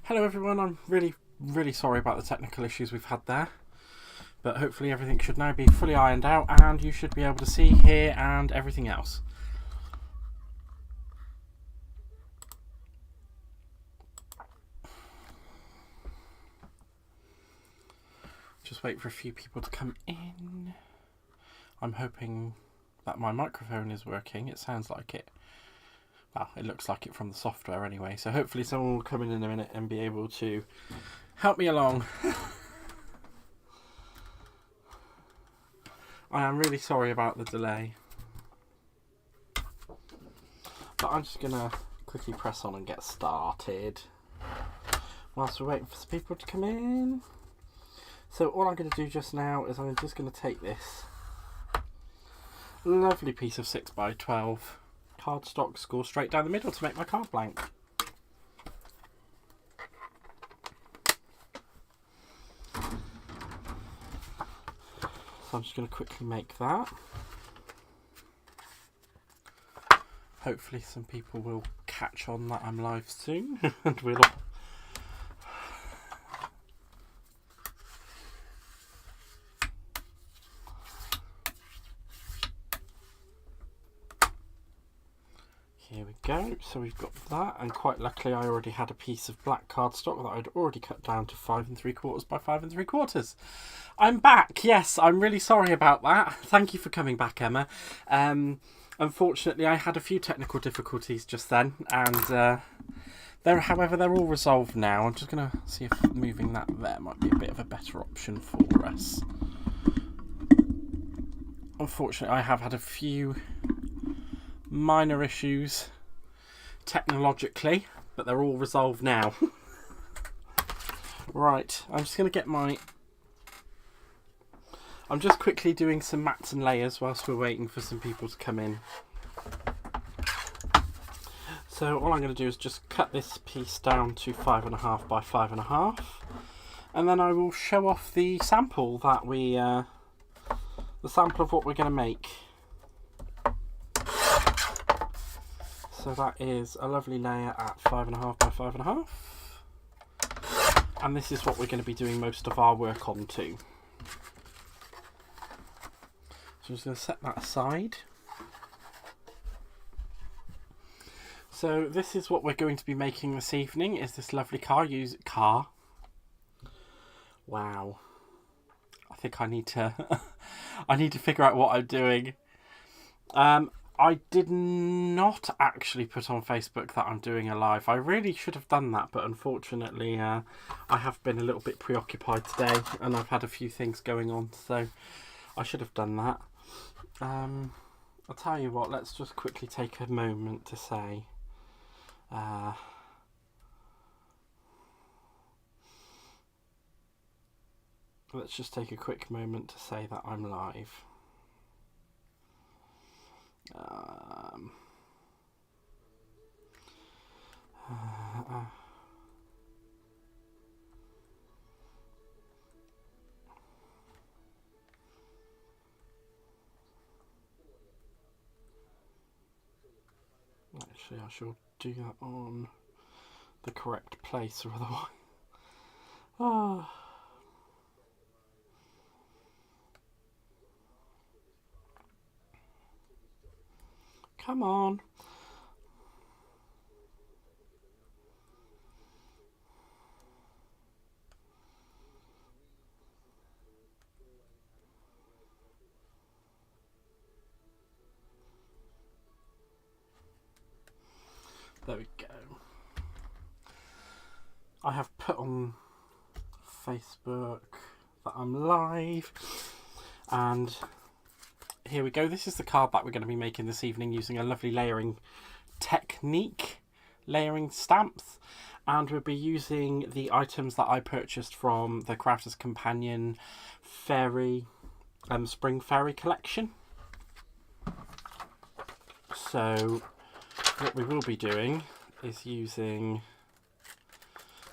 Hello everyone, I'm really sorry about the technical issues we've had there, but hopefully everything should now be fully ironed out and you should be able to see, hear and everything else. Just wait for a few people to come in. I'm hoping that my microphone is working. It sounds like it. Well, it looks like it from the software anyway, so hopefully someone will come in a minute and be able to help me along. I am really sorry about the delay, but I'm just gonna quickly press on and get started whilst we're waiting for some people to come in. So all I'm going to do just now is I'm just going to take this lovely piece of 6x12 cardstock, score straight down the middle to make my card blank. So I'm just going to quickly make that. Hopefully some people will catch on that I'm live soon and we'll Here we go, so we've got that, and quite luckily I already had a piece of black cardstock that I'd already cut down to 5 3/4 by 5 3/4. I'm back, yes, I'm really sorry about that. Thank you for coming back, Emma. Unfortunately I had a few technical difficulties just then, and however they're all resolved now. I'm just going to see if moving that there might be a bit of a better option for us. Unfortunately I have had a few minor issues technologically, but they're all resolved now. Right, I'm just going to get I'm just quickly doing some mats and layers whilst we're waiting for some people to come in. So all I'm going to do is just cut this piece down to 5.5 by 5.5, and then I will show off the sample that the sample of what we're going to make. So that is a lovely layer at 5.5 by 5.5, and this is what we're going to be doing most of our work on too. So I'm just going to set that aside. So this is what we're going to be making this evening, is this lovely car. Wow. I think I need to I need to figure out what I'm doing. I did not actually put on Facebook that I'm doing a live. I really should have done that, but unfortunately I have been a little bit preoccupied today and I've had a few things going on, so I should have done that. I'll tell you what, let's just quickly take a moment to say let's just take a quick moment to say that I'm live. Actually, I should do that on the correct place, or otherwise. Oh. Come on. There we go. I have put on Facebook that I'm live, and here we go. This is the card that we're going to be making this evening using a lovely layering technique, layering stamps, and we'll be using the items that I purchased from the Crafter's Companion Fairy Spring Fairy collection. So what we will be doing is using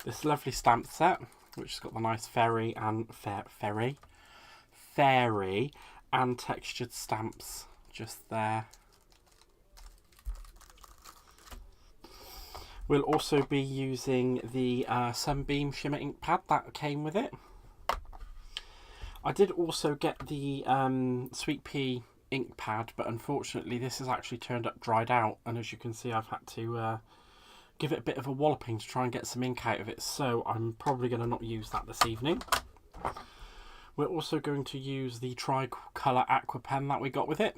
this lovely stamp set, which has got the nice fairy and fairy and textured stamps just there. We'll also be using the Sunbeam Shimmer ink pad that came with it. I did also get the Sweet Pea ink pad, but unfortunately this has actually turned up dried out, and as you can see I've had to give it a bit of a walloping to try and get some ink out of it, so I'm probably going to not use that this evening. We're also going to use the Tricolour Aqua pen that we got with it,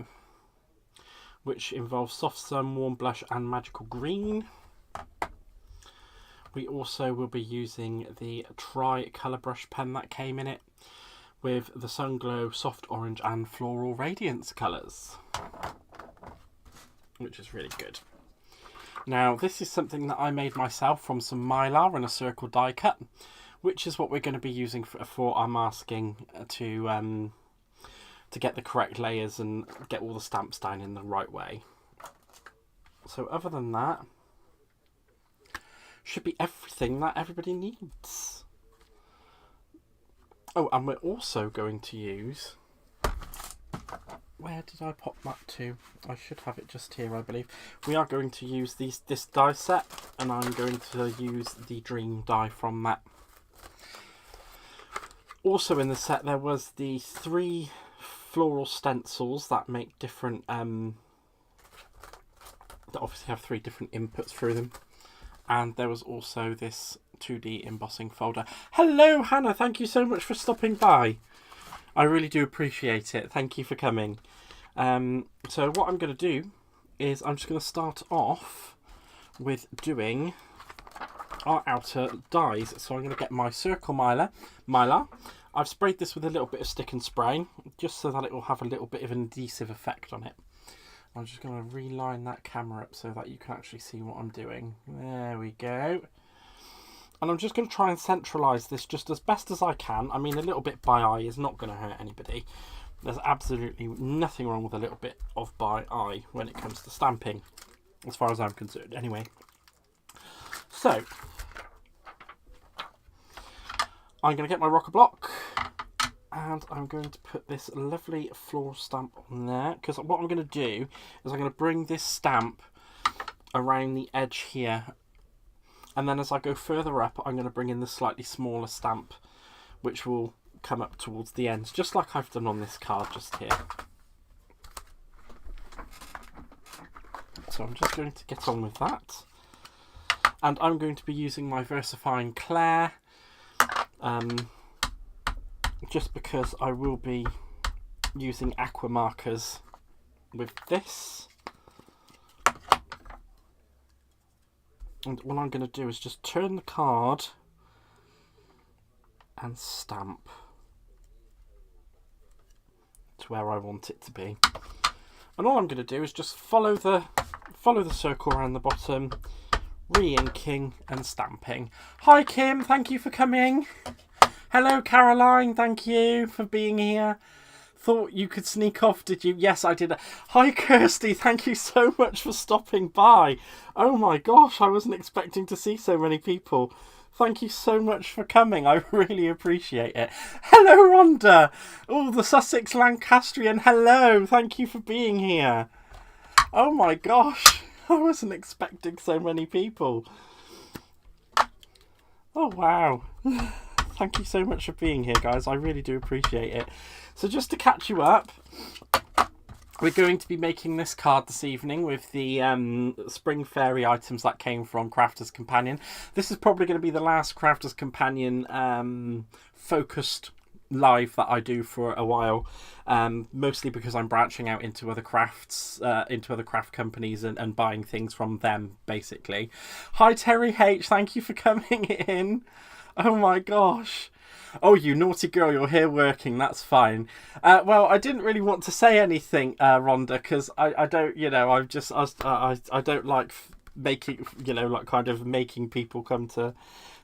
which involves Soft Sun, Warm Blush and Magical Green. We also will be using the Tricolour brush pen that came in it, with the Sunglow Soft Orange and Floral Radiance colours, which is really good. Now this is something that I made myself from some Mylar and a circle die cut, which is what we're going to be using for our masking to get the correct layers and get all the stamps down in the right way. So other than that, should be everything that everybody needs. Oh, and we're also going to use... Where did I pop that to? I should have it just here, I believe. We are going to use this die set, and I'm going to use the Dream die from that. Also in the set there was the 3 floral stencils that make different... that obviously have 3 different inputs through them. And there was also this 2D embossing folder. Hello Hannah, thank you so much for stopping by. I really do appreciate it. Thank you for coming. So what I'm going to do is I'm just going to start off with doing our outer dies. So I'm going to get my circle mylar. I've sprayed this with a little bit of stick and spray just so that it will have a little bit of an adhesive effect on it. I'm just going to reline that camera up so that you can actually see what I'm doing. There we go. And I'm just going to try and centralise this just as best as I can. I mean, a little bit by eye is not going to hurt anybody. There's absolutely nothing wrong with a little bit of by eye when it comes to stamping, as far as I'm concerned anyway. So, I'm going to get my rocker block, and I'm going to put this lovely floral stamp on there, because what I'm going to do is I'm going to bring this stamp around the edge here, and then as I go further up I'm going to bring in the slightly smaller stamp which will come up towards the ends, just like I've done on this card just here. So I'm just going to get on with that, and I'm going to be using my VersaFine Claire, just because I will be using aqua markers with this. And what I'm going to do is just turn the card and stamp to where I want it to be. And all I'm going to do is just follow the circle around the bottom, re-inking and stamping. Hi Kim, thank you for coming. Hello Caroline, thank you for being here. Thought you could sneak off, did you? Yes, I did. Hi Kirsty, thank you so much for stopping by. Oh my gosh, I wasn't expecting to see so many people. Thank you so much for coming, I really appreciate it. Hello Rhonda, oh the Sussex Lancastrian, hello, thank you for being here. Oh my gosh, I wasn't expecting so many people. Oh wow. Thank you so much for being here, guys. I really do appreciate it. So just to catch you up, we're going to be making this card this evening with the Spring Fairy items that came from Crafter's Companion. This is probably going to be the last Crafter's Companion focused live that I do for a while, mostly because I'm branching out into other crafts, into other craft companies and buying things from them, basically. Hi Terry H, thank you for coming in. Oh my gosh. Oh, you naughty girl, you're here working, that's fine. Well, I didn't really want to say anything, Rhonda, because I don't, you know, I don't like making, you know, like kind of making people come to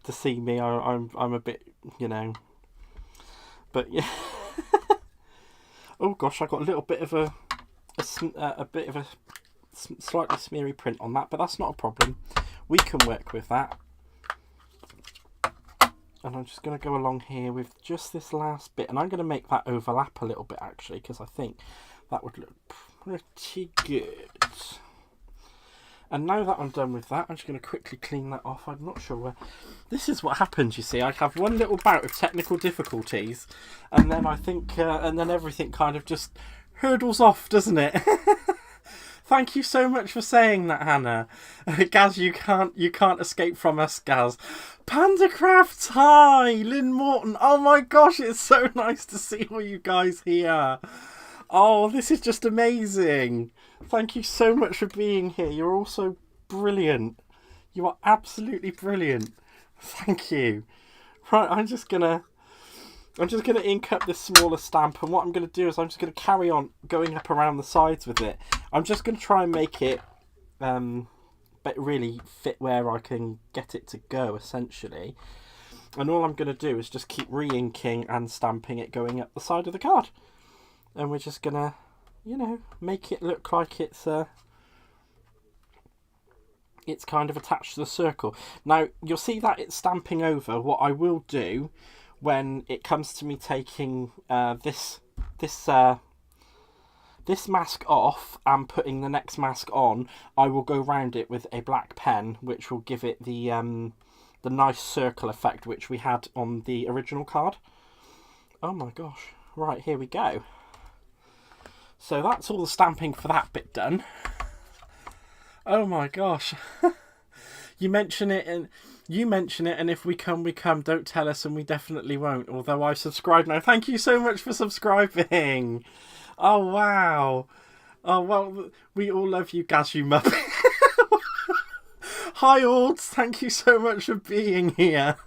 see me. I'm a bit, you know, but yeah. Oh gosh, I got a little bit of a slightly smeary print on that, but that's not a problem. We can work with that. And I'm just going to go along here with just this last bit. And I'm going to make that overlap a little bit, actually, because I think that would look pretty good. And now that I'm done with that, I'm just going to quickly clean that off. I'm not sure where... This is what happens, you see. I have one little bout of technical difficulties, and then I think... and then everything kind of just hurdles off, doesn't it? Thank you so much for saying that, Hannah. Gaz, you can't escape from us, Gaz. Panda Crafts, hi! Lynn Morton, oh my gosh, it's so nice to see all you guys here. Oh, this is just amazing. Thank you so much for being here. You're all so brilliant. You are absolutely brilliant. Thank you. Right, I'm just gonna ink up this smaller stamp, and what I'm gonna do is I'm just gonna carry on going up around the sides with it. I'm just gonna try and make it but really fit where I can get it to go, essentially. And all I'm gonna do is just keep re-inking and stamping it going up the side of the card. And we're just gonna, you know, make it look like it's kind of attached to the circle. Now, you'll see that it's stamping over. What I will do when it comes to me taking this mask off and putting the next mask on, I will go round it with a black pen, which will give it the nice circle effect which we had on the original card. Oh my gosh. Right, here we go. So that's all the stamping for that bit done. Oh my gosh. You mention it, and if we come, we come. Don't tell us, and we definitely won't. Although I've subscribed now. Thank you so much for subscribing. Oh wow. Oh well, we all love you, Gaz, you muppet. Hi Ords, thank you so much for being here.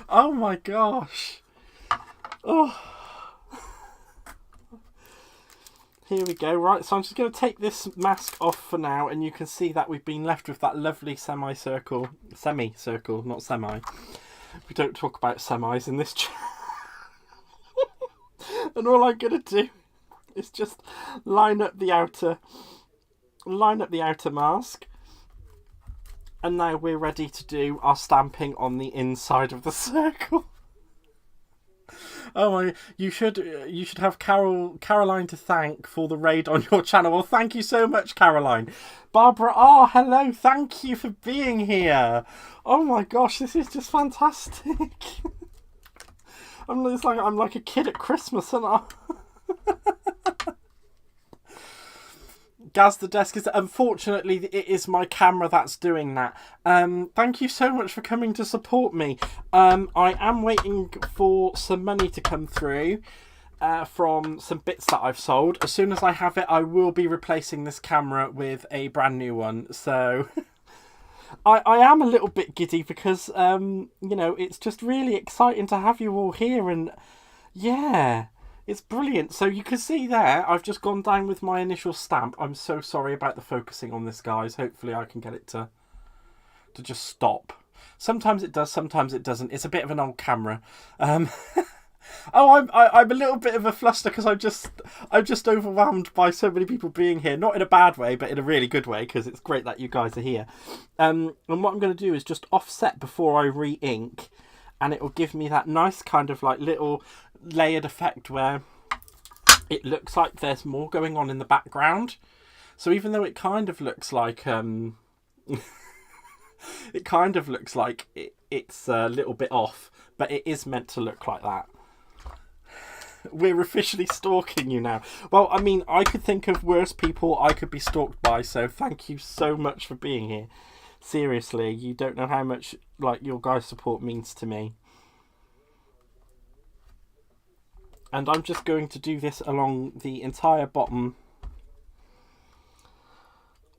Oh my gosh. Oh. Here we go. Right, so I'm just going to take this mask off for now, and you can see that we've been left with that lovely semicircle, not semi. We don't talk about semis in this channel. And all I'm going to do is just line up the outer mask. And now we're ready to do our stamping on the inside of the circle. Oh my! You should have Caroline to thank for the raid on your channel. Well, thank you so much, Caroline. Barbara, oh hello! Thank you for being here. Oh my gosh, this is just fantastic. I'm like a kid at Christmas, aren't I? Gaz, the desk is... Unfortunately, it is my camera that's doing that. Thank you so much for coming to support me. I am waiting for some money to come through from some bits that I've sold. As soon as I have it, I will be replacing this camera with a brand new one. So I am a little bit giddy because, you know, it's just really exciting to have you all here. And yeah... It's brilliant. So you can see there, I've just gone down with my initial stamp. I'm so sorry about the focusing on this, guys. Hopefully I can get it to just stop. Sometimes it does, sometimes it doesn't. It's a bit of an old camera. Oh, I'm a little bit of a fluster because I'm just overwhelmed by so many people being here. Not in a bad way, but in a really good way, because it's great that you guys are here. And what I'm going to do is just offset before I re-ink, and it will give me that nice kind of like little layered effect where it looks like there's more going on in the background. So even though it kind of looks like it's a little bit off, but it is meant to look like that. We're officially stalking you now. Well, I mean, I could think of worse people I could be stalked by, so thank you so much for being here. Seriously, you don't know how much like your guys' support means to me. And I'm just going to do this along the entire bottom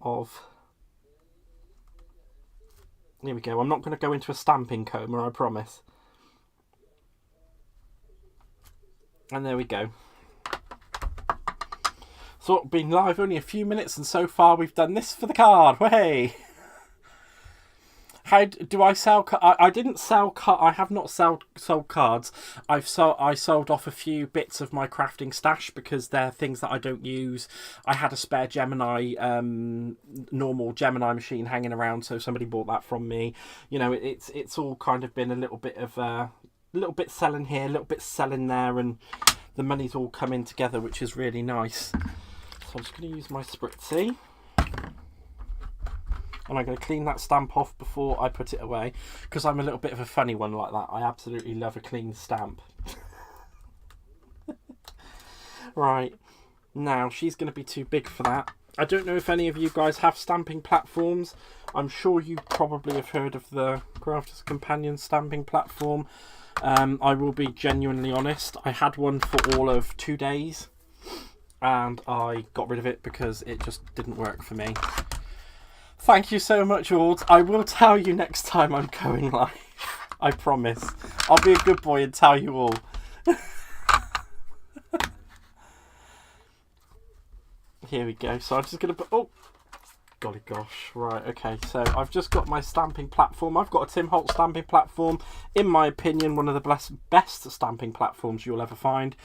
of... Here we go. I'm not going to go into a stamping coma, I promise. And there we go. So it's been live only a few minutes, and so far we've done this for the card. Hey! How do I sell? I didn't sell. I have not sold cards. I sold off a few bits of my crafting stash because they're things that I don't use. I had a spare Gemini, normal Gemini machine hanging around, so somebody bought that from me. You know, it's all kind of been a little bit of a little bit selling here, a little bit selling there, and the money's all coming together, which is really nice. So I'm just going to use my spritzy. And I'm going to clean that stamp off before I put it away, because I'm a little bit of a funny one like that. I absolutely love a clean stamp. Right, now she's going to be too big for that. I don't know if any of you guys have stamping platforms. I'm sure you probably have heard of the Crafter's Companion stamping platform. I will be genuinely honest. I had one for all of 2 days and I got rid of it because it just didn't work for me. Thank you so much, Ald. I will tell you next time I'm going live. I promise. I'll be a good boy and tell you all. Here we go. So I'm just going to put... Oh, golly gosh. Right, okay. So I've just got my stamping platform. I've got a Tim Holtz stamping platform. In my opinion, one of the best stamping platforms you'll ever find.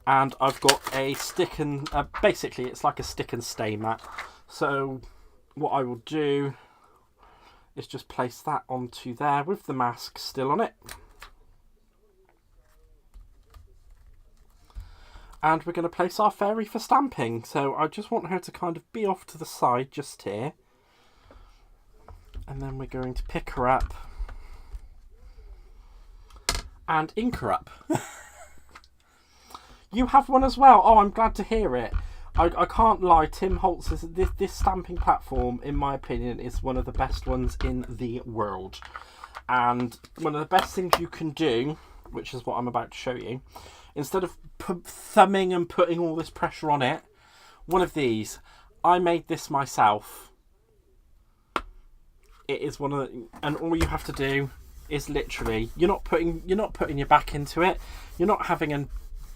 And I've got a stick and... basically, it's like a stick and stay mat. So what I will do is just place that onto there with the mask still on it. And we're going to place our fairy for stamping. So I just want her to kind of be off to the side just here. And then we're going to pick her up and ink her up. You have one as well. Oh, I'm glad to hear it. I can't lie, Tim Holtz's this stamping platform, in my opinion, is one of the best ones in the world. And one of the best things you can do, which is what I'm about to show you, instead of thumbing and putting all this pressure on it, one of these. I made this myself. It is one of the, and all you have to do is literally, you're not putting your back into it. You're not having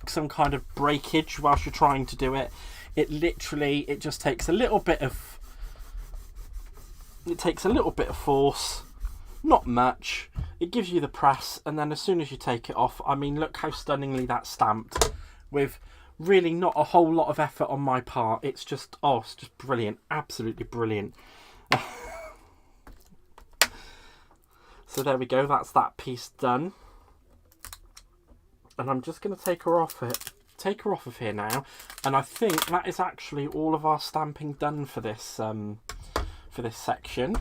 some kind of breakage whilst you're trying to do it. It literally, it just takes a little bit of, force. Not much. It gives you the press, and then as soon as you take it off, I mean, look how stunningly that's stamped with really not a whole lot of effort on my part. It's just, oh, it's just brilliant. Absolutely brilliant. So there we go. That's that piece done. And I'm just going to take her off of here now. And I think that is actually all of our stamping done for this section.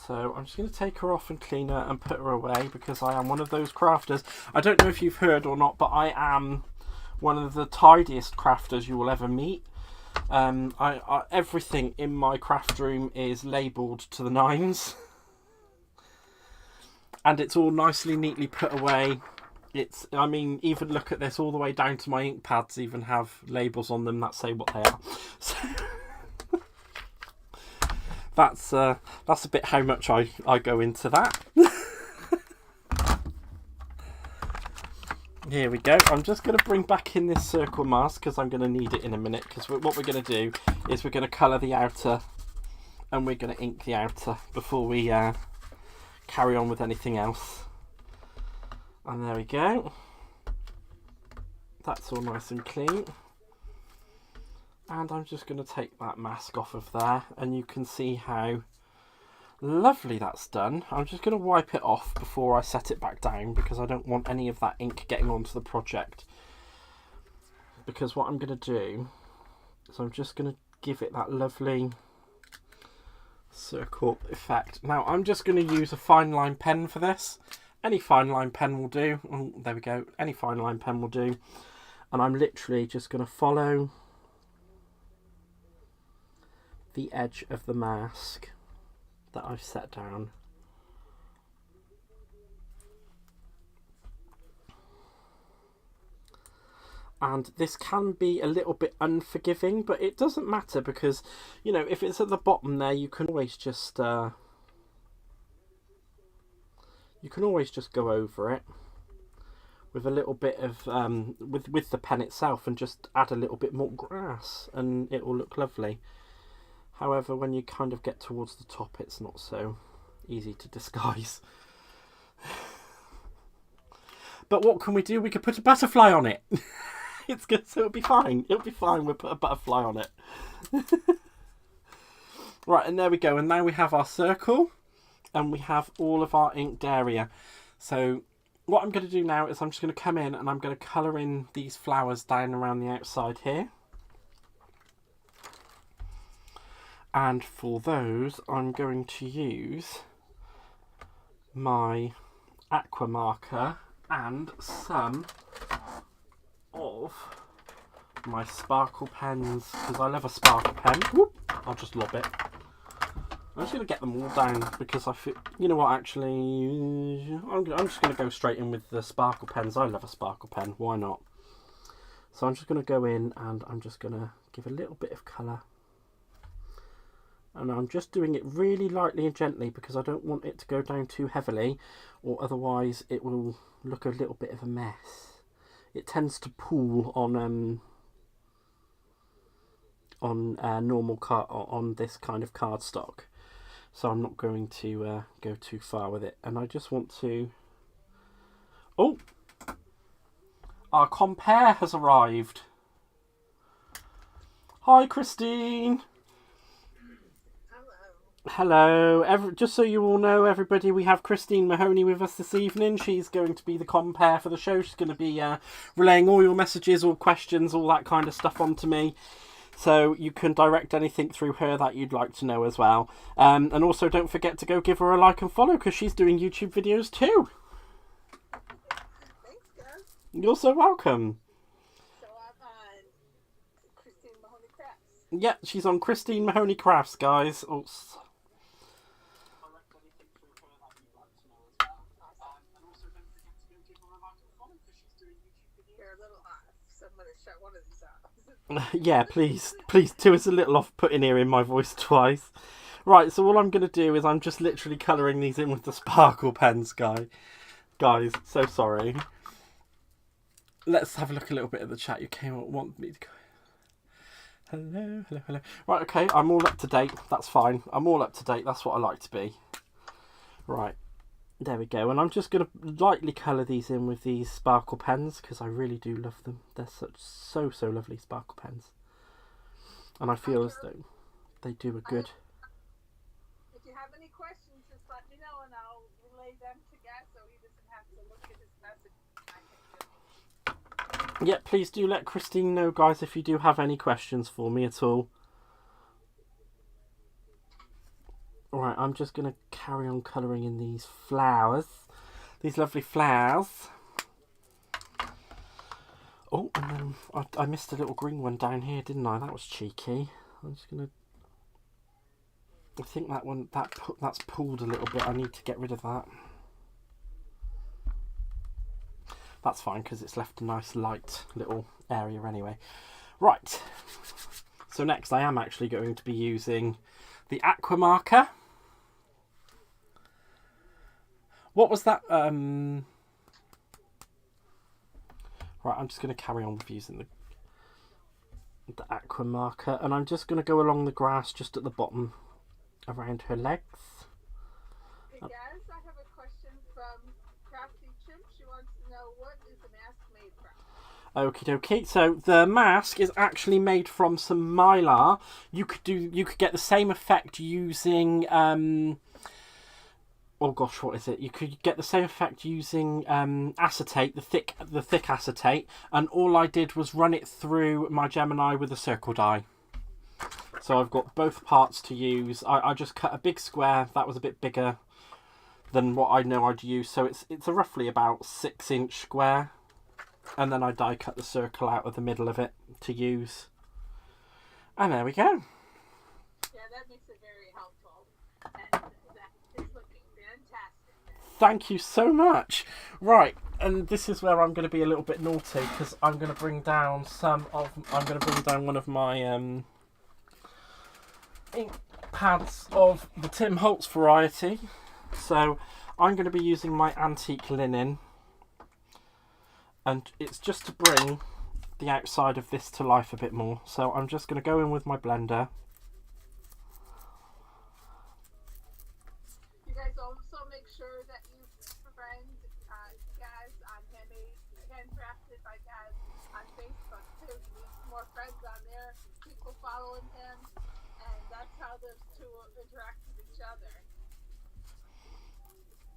So I'm just going to take her off and clean her and put her away, because I am one of those crafters. I don't know if you've heard or not, but I am one of the tidiest crafters you will ever meet. Everything in my craft room is labelled to the nines. And it's all nicely, neatly put away. I mean, even look at this, all the way down to my ink pads even have labels on them that say what they are. So that's a bit how much I go into that. Here we go. I'm just going to bring back in this circle mask because I'm going to need it in a minute. Because what we're going to do is we're going to colour the outer and we're going to ink the outer before we carry on with anything else. And there we go. That's all nice and clean. And I'm just going to take that mask off of there, and you can see how lovely that's done. I'm just going to wipe it off before I set it back down, because I don't want any of that ink getting onto the project. Because what I'm going to do is I'm just going to give it that lovely circle effect. Now I'm just going to use a fine line pen for this. Any fine line pen will do. Oh, there we go. Any fine line pen will do. And I'm literally just going to follow the edge of the mask that I've set down. And this can be a little bit unforgiving, but it doesn't matter, because, you know, if it's at the bottom there, you can always just go over it with a little bit of with the pen itself, and just add a little bit more grass, and it will look lovely. However, when you kind of get towards the top, it's not so easy to disguise. But what can we do? We could put a butterfly on it. It's good, so it'll be fine. It'll be fine. We'll put a butterfly on it. Right, and there we go. And now we have our circle, and we have all of our inked area. So what I'm going to do now is I'm just going to come in and I'm going to colour in these flowers down around the outside here. And for those, I'm going to use my aqua marker and some of my sparkle pens, because I love a sparkle pen. Whoop, I'll just lob it. I'm just going to get them all down because I feel, you know what, actually, I'm just going to go straight in with the sparkle pens. I love a sparkle pen, why not? So I'm just going to go in and I'm just going to give a little bit of colour. And I'm just doing it really lightly and gently because I don't want it to go down too heavily, or otherwise it will look a little bit of a mess. It tends to pool on normal on this kind of cardstock, so I'm not going to go too far with it. And I just want to. Oh, our compare has arrived. Hi, Christine. Hello. Just so you all know, everybody, we have Christine Mahoney with us this evening. She's going to be the compare for the show. She's going to be relaying all your messages, all questions, all that kind of stuff onto me. So you can direct anything through her that you'd like to know as well. And also don't forget to go give her a like and follow because she's doing YouTube videos too. Thanks, guys. You're so welcome. So I'm on Christine Mahoney Crafts. Yeah, she's on Christine Mahoney Crafts, guys. Oh. They're a little off, so I'm going to shut one of these off. Yeah, please do. It's a little off-putting hearing my voice twice. Right, so all I'm going to do is I'm just literally colouring these in with the sparkle pens, guys. So sorry. Let's have a look a little bit at the chat. You came up, want me to go. Hello. Right, okay, I'm all up to date. That's fine. I'm all up to date. That's what I like to be. Right, there we go. And I'm just going to lightly colour these in with these sparkle pens because I really do love them. They're so lovely sparkle pens. And I feel as though they do a good... If you have any questions, just let me know and I'll relay them to Gaz so he doesn't have to look at his message. Yeah, please do let Christine know, guys, if you do have any questions for me at all. Alright, I'm just going to carry on colouring in these flowers. These lovely flowers. Oh, and then I missed a little green one down here, didn't I? That was cheeky. I'm just going to... I think that one, that's pulled a little bit. I need to get rid of that. That's fine because it's left a nice light little area anyway. Right. So next I am actually going to be using the aqua marker. What was that? Right, I'm just going to carry on with using the aqua marker, and I'm just going to go along the grass just at the bottom around her legs. Hey guys, I have a question from Crafty Chimp. She wants to know, what is the mask made from? Okie dokie. So the mask is actually made from some mylar. You could get the same effect using oh gosh, what is it? You could get the same effect using acetate, the thick acetate, and all I did was run it through my Gemini with a circle die. So I've got both parts to use. I just cut a big square that was a bit bigger than what I know I'd use, so it's a roughly about 6-inch square, and then I die cut the circle out of the middle of it to use, and there we go. Yeah, that makes it very helpful, and that is looking fantastic. Thank you so much. Right, and this is where I'm going to be a little bit naughty because I'm going to bring down one of my ink pads of the Tim Holtz variety. So I'm going to be using my antique linen, and it's just to bring the outside of this to life a bit more. So I'm just going to go in with my blender. You guys also make sure that you friend Gaz on Handcrafted by Gaz on Facebook too. He needs more friends on there, people following him, and that's how those two will interact with each other.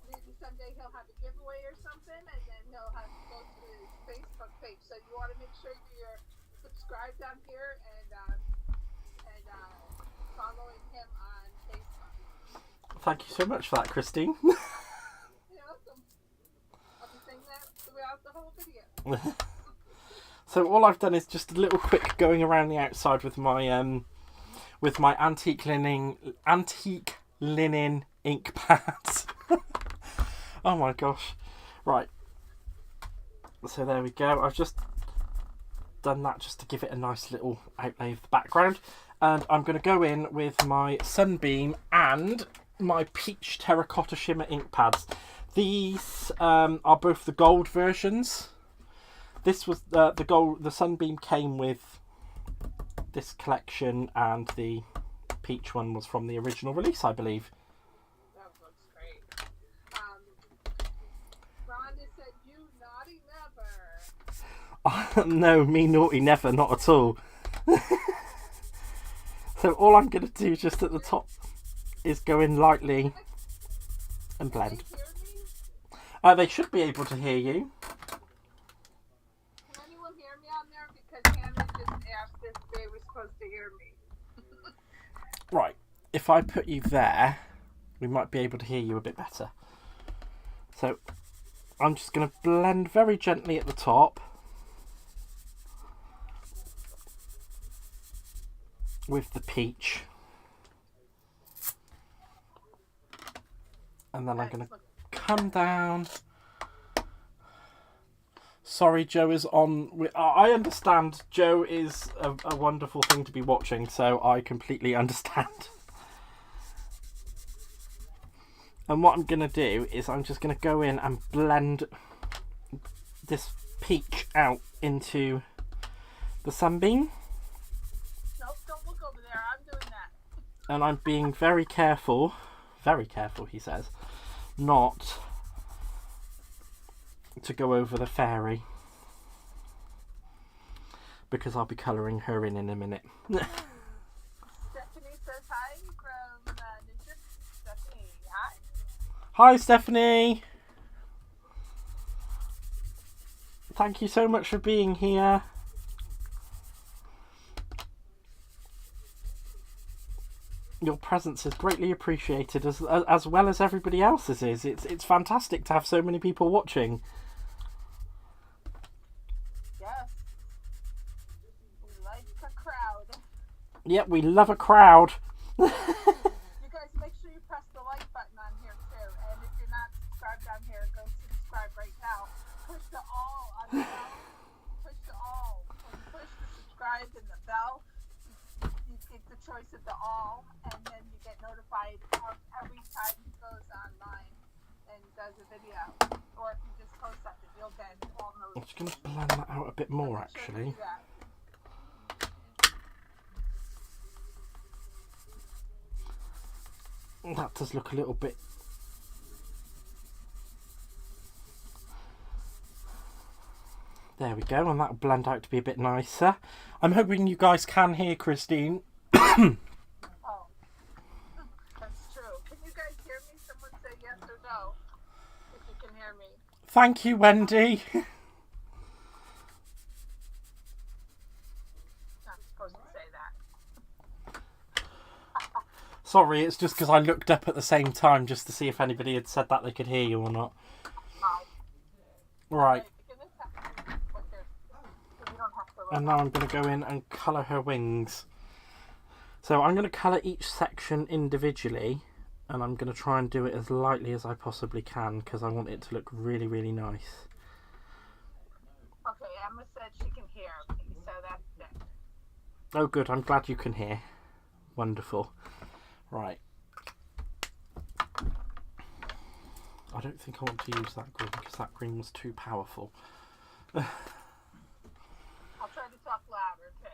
Maybe someday he'll have a giveaway or something, and then he'll have to go to his Facebook page. So you want to make sure you're subscribed on here and following him on Facebook. Thank you so much for that, Christine. You're welcome. I'll be saying that throughout the whole video. So all I've done is just a little quick going around the outside with my antique linen ink pads. Oh my gosh. Right. So there we go. I've just done that just to give it a nice little outlay of the background. And I'm going to go in with my Sunbeam and my Peach Terracotta Shimmer ink pads. These are both the gold versions. This was the gold. The Sunbeam came with this collection, and the Peach one was from the original release, I believe. That looks great. Rhonda said, "You naughty never." No, me naughty never, not at all. So all I'm going to do just at the top is go in lightly and blend. Can they hear me? They should be able to hear you. Can anyone hear me on there? Because Hannah just asked if they were supposed to hear me. Right, if I put you there, we might be able to hear you a bit better. So I'm just going to blend very gently at the top with the peach. And then I'm going to come down. Sorry, Joe is on. I understand Joe is a wonderful thing to be watching, so I completely understand. And what I'm going to do is I'm just going to go in and blend this peach out into the Sunbeam. Nope, don't look over there. I'm doing that. And I'm being very careful, he says, not to go over the fairy, because I'll be colouring her in a minute. Stephanie says hi from Ninja. Stephanie, hi. Hi, Stephanie. Thank you so much for being here. Your presence is greatly appreciated, as well as everybody else's is. It's fantastic to have so many people watching. Yes. We like a crowd. Yep, we love a crowd. You guys make sure you press the like button on here too. And if you're not subscribed down here, go subscribe right now. Push the all on the bell. Push the all. When you push the subscribe and the bell, you get the choice of the all, and then you get notified every time he goes online and does a video. Or if you just post something, you'll get all I'm notifications. just going to blend that out a bit more, Make sure you actually. do that. That does look a little bit... There we go, and that'll blend out to be a bit nicer. I'm hoping you guys can hear Christine. Oh, that's true. Can you guys hear me? Someone say yes or no if you can hear me. Thank you, Wendy. Not supposed to say that. Sorry, it's just because I looked up at the same time just to see if anybody had said that they could hear you or not. Right, and now I'm going to go in and colour her wings. So I'm going to colour each section individually, and I'm going to try and do it as lightly as I possibly can because I want it to look really, really nice. Okay, Emma said she can hear me, so that's good. Oh good, I'm glad you can hear. Wonderful. Right. I don't think I want to use that green because that green was too powerful. I'll try to talk louder too.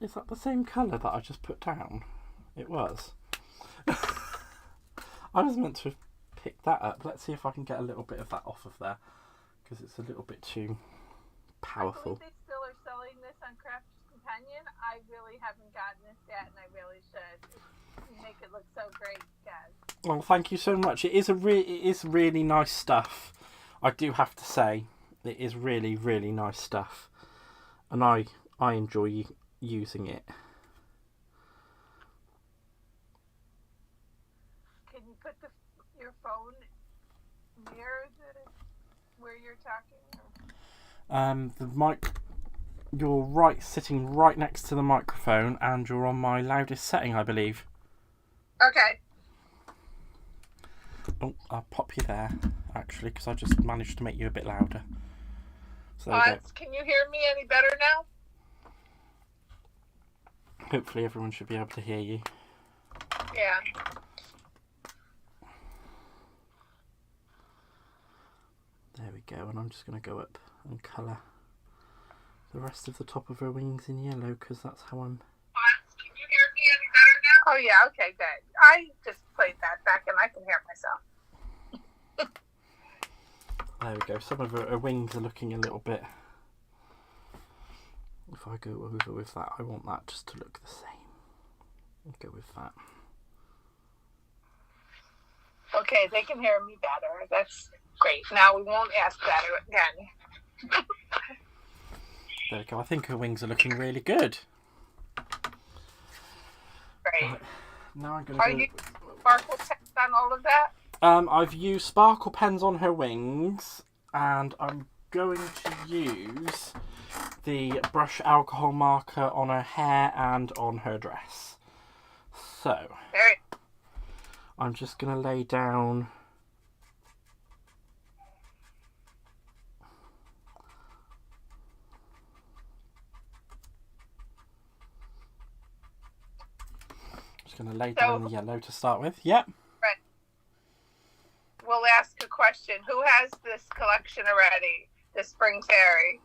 Is that the same colour that I just put down? It was. I was meant to pick that up. Let's see if I can get a little bit of that off of there because it's a little bit too powerful. I believe they still are selling this on Crafters Companion. I really haven't gotten this yet, and I really should. You make it look so great, guys. Well, thank you so much. It is really nice stuff. I do have to say, it is really, really nice stuff, and I enjoy using it. Can you put your phone near where you're talking? The mic. You're sitting right next to the microphone, and you're on my loudest setting, I believe. Okay. Oh, I'll pop you there, actually, because I just managed to make you a bit louder. So there you go. Can you hear me any better now? Hopefully everyone should be able to hear you. Yeah. There we go, and I'm just going to go up and colour the rest of the top of her wings in yellow, because that's how I'm... Can you hear me any better now? Oh, yeah, okay, good. I just played that back and I can hear myself. There we go. Some of her wings are looking a little bit... If I go over with that, I want that just to look the same. I'll go with that. Okay, they can hear me better. That's great. Now we won't ask that again. There we go. I think her wings are looking really good. Great. Right. Now I'm going to... Are you sparkle pens on all of that? I've used sparkle pens on her wings, and I'm going to use the brush alcohol marker on her hair and on her dress. So, I'm just going to lay down the yellow to start with. Yep. Right. We'll ask a question. Who has this collection already? The Spring Fairy.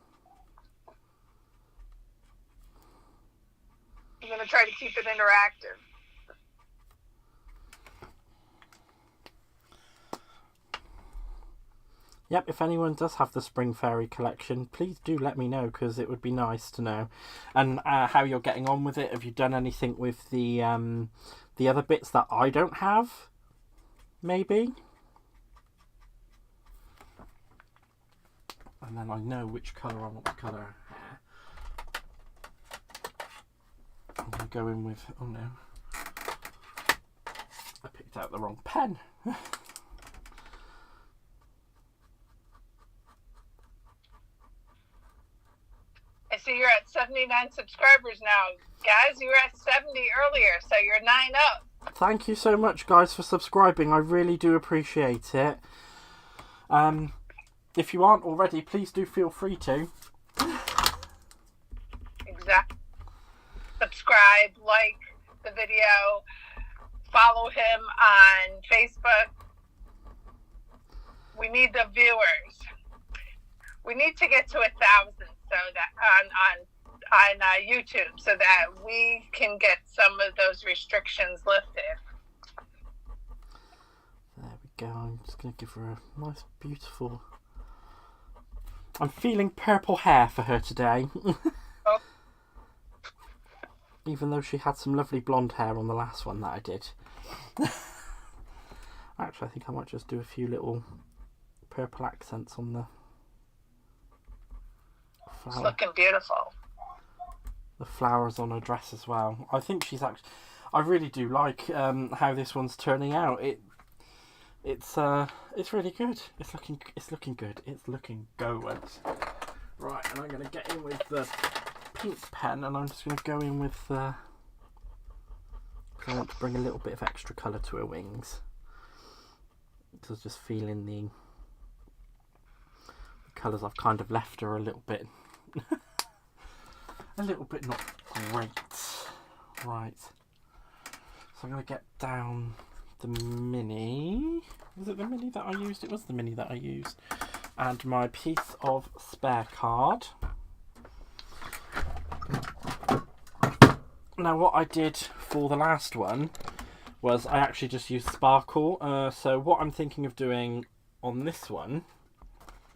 I'm going to try to keep it interactive. Yep, if anyone does have the Spring Fairy collection, please do let me know, because it would be nice to know. And how you're getting on with it. Have you done anything with the other bits that I don't have? Maybe? And then I know which colour I want to colour her hair. I'm going to go in with... Oh no. I picked out the wrong pen. I see you're at 79 subscribers now. Guys, you were at 70 earlier, so you're 9 up. Thank you so much, guys, for subscribing. I really do appreciate it. If you aren't already, please do feel free to. Exactly. Subscribe, like the video, follow him on Facebook. We need the viewers. We need to get to 1,000 so that on YouTube, so that we can get some of those restrictions lifted. There we go. I'm just going to give her a nice, beautiful... I'm feeling purple hair for her today. Oh. Even though she had some lovely blonde hair on the last one that I did. Actually, I think I might just do a few little purple accents on the flower. It's looking beautiful. The flowers on her dress as well. I think she's actually... I really do like how this one's turning out. It's really good. It's looking good. It's looking good. Right, and I'm going to get in with the pink pen, and I'm just going to go in with I want to bring a little bit of extra colour to her wings. So just feeling the colours I've kind of left her a little bit not great. Right. So I'm going to get down the mini. Was it the mini that I used? It was the mini that I used. And my piece of spare card. Now what I did for the last one was I actually just used sparkle. So what I'm thinking of doing on this one